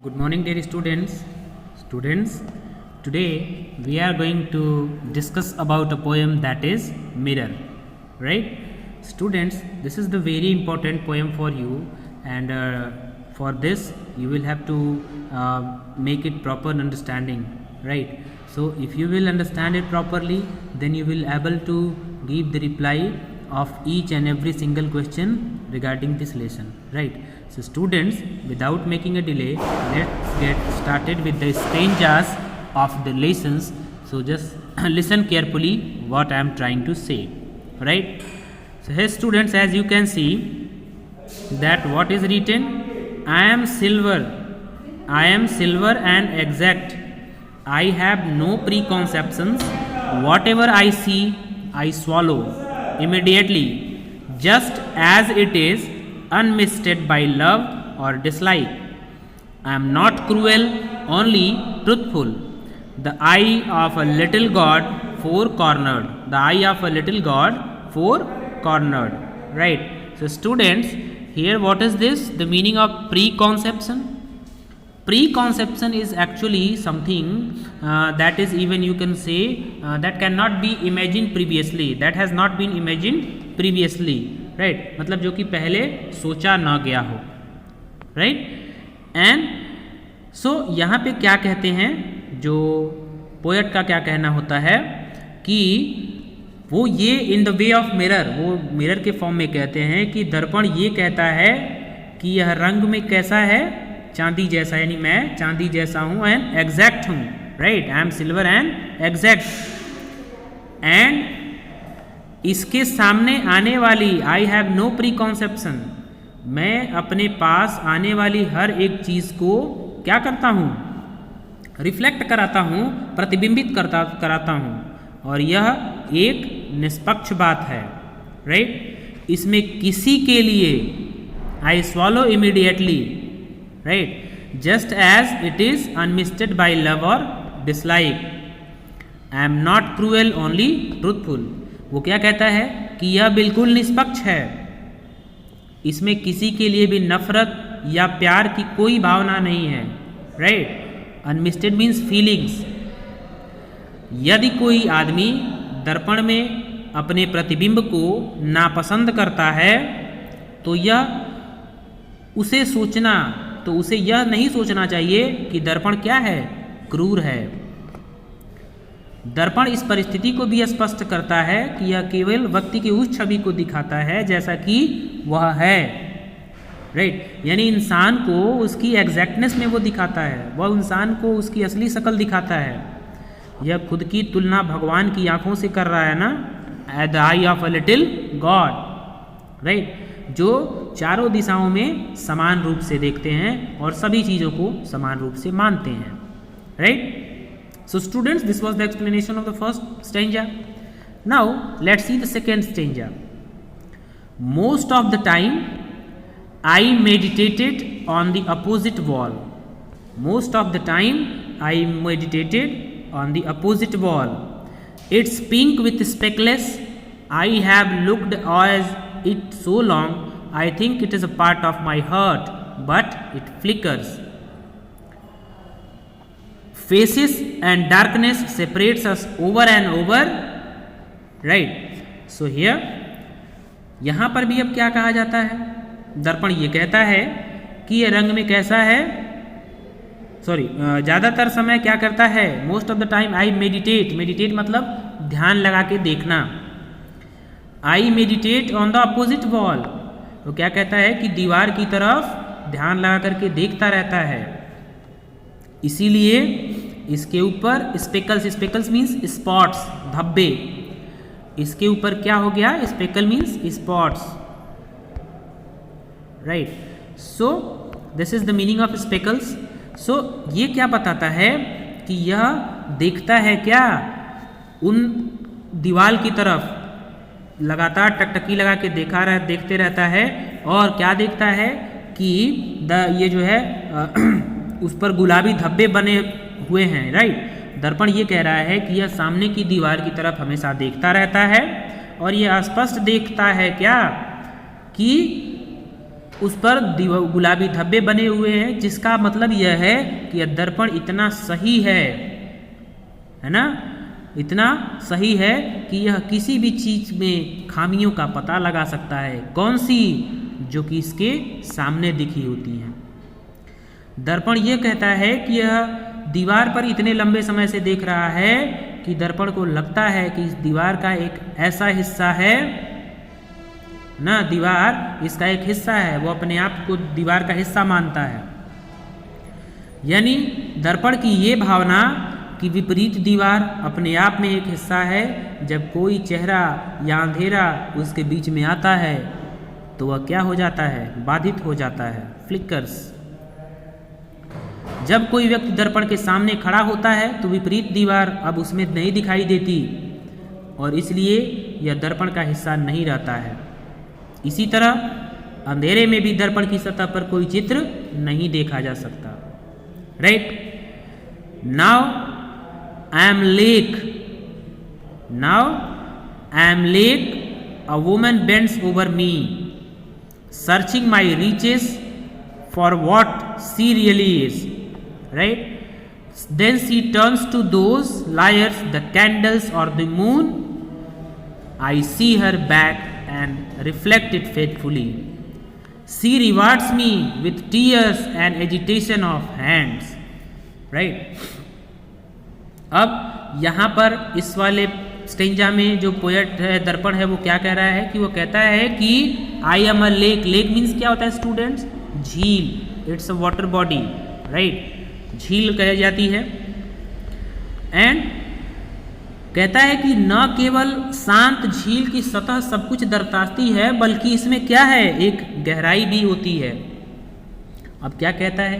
Good morning, dear students. Today we are going to discuss about a poem that is Mirror. Right? Students, this is the very important poem for you, and for this you will have to make it proper understanding. Right? So if you will understand it properly, then you will able to give the reply of each and every single question regarding this lesson. Right? So students, without making a delay, let's get started with the stanzas of the lessons. So just listen carefully what I am trying to say. Right? So here students, as you can see that what is written, I am silver and exact. I have no preconceptions. Whatever I see, I swallow immediately, just as it is, unmisted by love or dislike. I am not cruel, only truthful. The eye of a little God four-cornered. The eye of a little God four-cornered. Right. So students, here what is this? The meaning of preconception. Preconception is actually something that is, even you can say, that cannot be imagined previously. That has not been imagined previously. Right मतलब जो कि पहले सोचा ना गया हो. Right and so यहाँ पे क्या कहते हैं, जो पोएट का क्या कहना होता है कि वो ये in the way of mirror, वो मिरर के फॉर्म में कहते हैं कि दर्पण ये कहता है कि यह रंग में कैसा है, चांदी जैसा, यानी मैं चांदी जैसा हूँ एंड एग्जैक्ट हूँ. Right, I am silver and exact. And इसके सामने आने वाली, आई हैव नो प्रीकॉन्सेप्शन, मैं अपने पास आने वाली हर एक चीज़ को क्या करता हूँ, रिफ्लेक्ट कराता हूँ, प्रतिबिंबित कराता हूँ, और यह एक निष्पक्ष बात है. राइट, इसमें किसी के लिए I swallow immediately. Right, just as it is unmisted by love और dislike. I am not cruel, only truthful. वो क्या कहता है कि यह बिल्कुल निष्पक्ष है, इसमें किसी के लिए भी नफरत या प्यार की कोई भावना नहीं है. Right, unmisted means feelings. यदि कोई आदमी दर्पण में अपने प्रतिबिंब को नापसंद करता है तो उसे यह नहीं सोचना चाहिए कि दर्पण क्या है, क्रूर है. दर्पण इस परिस्थिति को भी स्पष्ट करता है कि यह केवल व्यक्ति की उस छवि को दिखाता है जैसा कि वह है. राइट, यानी इंसान को उसकी एग्जैक्टनेस में वो दिखाता है, वह इंसान को उसकी असली शक्ल दिखाता है. यह खुद की तुलना भगवान की आंखों से कर रहा है ना, at the I of a little God. Right, जो चारों दिशाओं में समान रूप से देखते हैं और सभी चीज़ों को समान रूप से मानते हैं. Right. So students, this was the explanation of the first stanza. Now let's see the second stanza. Most of the time I meditated on the opposite wall. Most of the time I meditated on the opposite wall. It's pink with speckles. I have looked at it so long. I think it is a part of my heart, but it flickers. Faces and darkness separates us over and over. Right. So here, यहाँ पर भी अब क्या कहा जाता है, दर्पण ये कहता है कि ये रंग में कैसा है, ज़्यादातर समय क्या करता है, most of the time I meditate मतलब ध्यान लगा के देखना. I meditate on the opposite wall, तो क्या कहता है कि दीवार की तरफ ध्यान लगा करके देखता रहता है. इसीलिए इसके ऊपर स्पेकल्स मीन्स स्पॉट्स, धब्बे. इसके ऊपर क्या हो गया, speckle means spots. Right, so this is the meaning of speckles. So ये क्या बताता है कि यह देखता है क्या, उन दीवार की तरफ लगातार टकटकी लगा के देखते रहता है, और क्या देखता है कि ये जो है उस पर गुलाबी धब्बे बने हुए हैं. राइट, दर्पण ये कह रहा है कि यह सामने की दीवार की तरफ हमेशा देखता रहता है, और यह स्पष्ट देखता है क्या कि उस पर गुलाबी धब्बे बने हुए हैं, जिसका मतलब यह है कि यह दर्पण इतना सही है ना, इतना सही है कि यह किसी भी चीज में खामियों का पता लगा सकता है। कौन सी? जो कि इसके सामने दिखी होती हैं। दर्पण यह कहता है कि यह दीवार पर इतने लंबे समय से देख रहा है कि दर्पण को लगता है कि इस दीवार का एक ऐसा हिस्सा है ना, दीवार इसका एक हिस्सा है, वो अपने आप को दीवार का हिस्सा मानता है। यानी दर्पण की ये भावना कि विपरीत दीवार अपने आप में एक हिस्सा है, जब कोई चेहरा या अंधेरा उसके बीच में आता है तो वह क्या हो जाता है? बाधित हो जाता है, फ्लिकर्स। जब कोई व्यक्ति दर्पण के सामने खड़ा होता है तो विपरीत दीवार अब उसमें नहीं दिखाई देती और इसलिए यह दर्पण का हिस्सा नहीं रहता है। इसी तरह अंधेरे में भी दर्पण की सतह पर कोई चित्र नहीं देखा जा सकता। Right? Now I am lake, a woman bends over me, searching my reaches for what she really is. Right? Then she turns to those liars, the candles or the moon. I see her back and reflect it faithfully. She rewards me with tears and agitation of hands. Right? अब यहाँ पर इस वाले stanza में जो poet है, दर्पण है, वो क्या कह रहा है कि वो कहता है कि I am a lake. Lake means क्या होता है स्टूडेंट्स? झील। It's a water body. Right? झील कही जाती है। एंड कहता है कि न केवल शांत झील की सतह सब कुछ दर्शाती है, बल्कि इसमें क्या है? एक गहराई भी होती है। अब क्या कहता है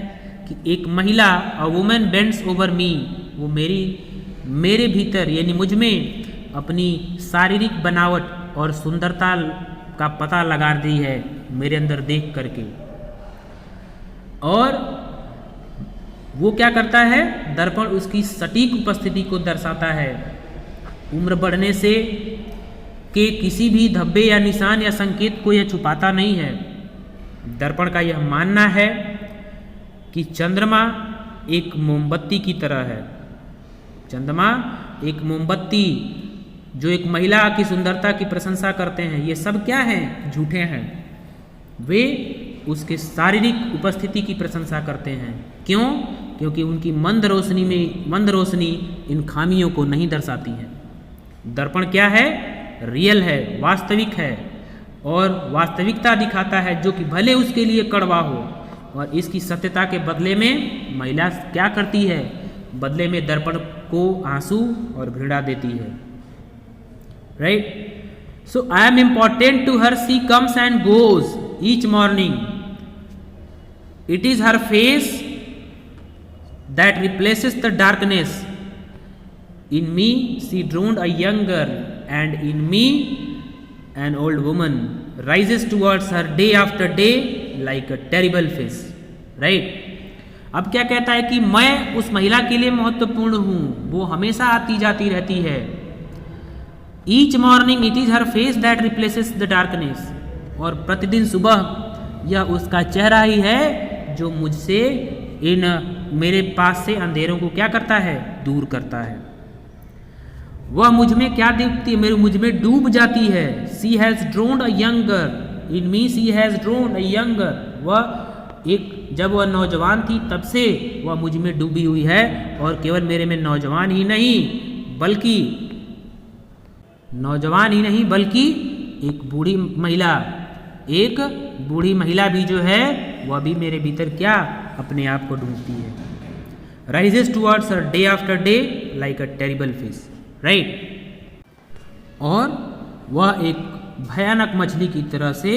कि एक महिला, a women bends over me, वो मेरे भीतर यानी मुझ में अपनी शारीरिक बनावट और सुंदरता का पता लगा दी है मेरे अंदर देख करके। और वो क्या करता है? दर्पण उसकी सटीक उपस्थिति को दर्शाता है। उम्र बढ़ने से के किसी भी धब्बे या निशान या संकेत को यह छुपाता नहीं है। दर्पण का यह मानना है कि चंद्रमा एक मोमबत्ती की तरह है। चंद्रमा एक मोमबत्ती जो एक महिला की सुंदरता की प्रशंसा करते हैं, ये सब क्या हैं? झूठे हैं। वे उसके शारीरिक उपस्थिति की प्रशंसा करते हैं। क्यों? क्योंकि उनकी मंद रोशनी इन खामियों को नहीं दर्शाती है। दर्पण क्या है? रियल है, वास्तविक है, और वास्तविकता दिखाता है जो कि भले उसके लिए कड़वा हो। और इसकी सत्यता के बदले में महिला क्या करती है? बदले में दर्पण को आंसू और घृणा देती है। Right? So I am important to her, she comes and goes each morning, it is her face that replaces the darkness, in me she drowned a young girl and in me an old woman rises towards her day after day like a terrible face. Right? अब क्या कहता है कि मैं उस महिला के लिए महत्वपूर्ण हूं, वो हमेशा आती जाती रहती है। Each morning it is her face that replaces the darkness, और प्रतिदिन सुबह यह उसका चेहरा ही है जो मुझसे मेरे पास से अंधेरों को क्या करता है? दूर करता है। वह मुझ में क्या देखती है? मुझ में डूब जाती है। She has drowned a younger, in me she has drowned a younger. वह जब वह नौजवान थी तब से वह मुझ में डूबी हुई है, और केवल मेरे में नौजवान ही नहीं बल्कि एक बूढ़ी महिला भी जो है वह भी मेरे भीतर क्या अपने आप को ढूंढती है। Rises towards her day after day like a terrible fish. Right? और वह एक भयानक मछली की तरह से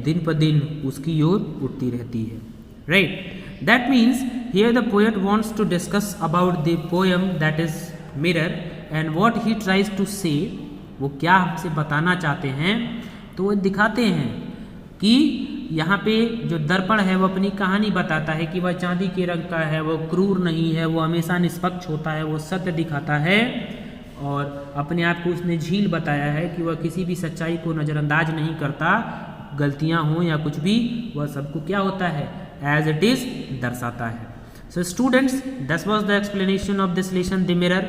दिन पर दिन उसकी ओर उठती रहती है। Right? That means here the poet wants to discuss about the poem that is Mirror, and what he tries to say, वो क्या हमसे बताना चाहते हैं। तो वो दिखाते हैं कि यहाँ पे जो दर्पण है वो अपनी कहानी बताता है कि वह चांदी के रंग का है, वो क्रूर नहीं है, वो हमेशा निष्पक्ष होता है, वो सत्य दिखाता है। और अपने आप को उसने झील बताया है कि वह किसी भी सच्चाई को नज़रअंदाज नहीं करता, गलतियाँ हों या कुछ भी, वह सबको क्या होता है, एज इट इज़ दर्शाता है. So students, that was the explanation of this lesson, the mirror,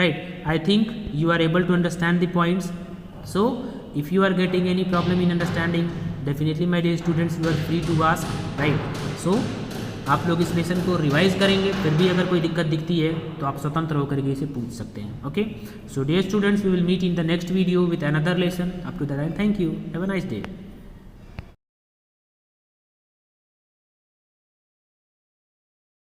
right? I think you are able to understand the points. So if you are getting any problem in understanding, definitely my dear students, you are free to ask, right? So आप लोग इस lesson को revise करेंगे, फिर भी अगर कोई दिक्कत दिखती है तो आप स्वतंत्र होकर के इसे पूछ सकते हैं. Okay, so dear students, we will meet in the next video with another lesson. Up to that time, thank you, have a nice day.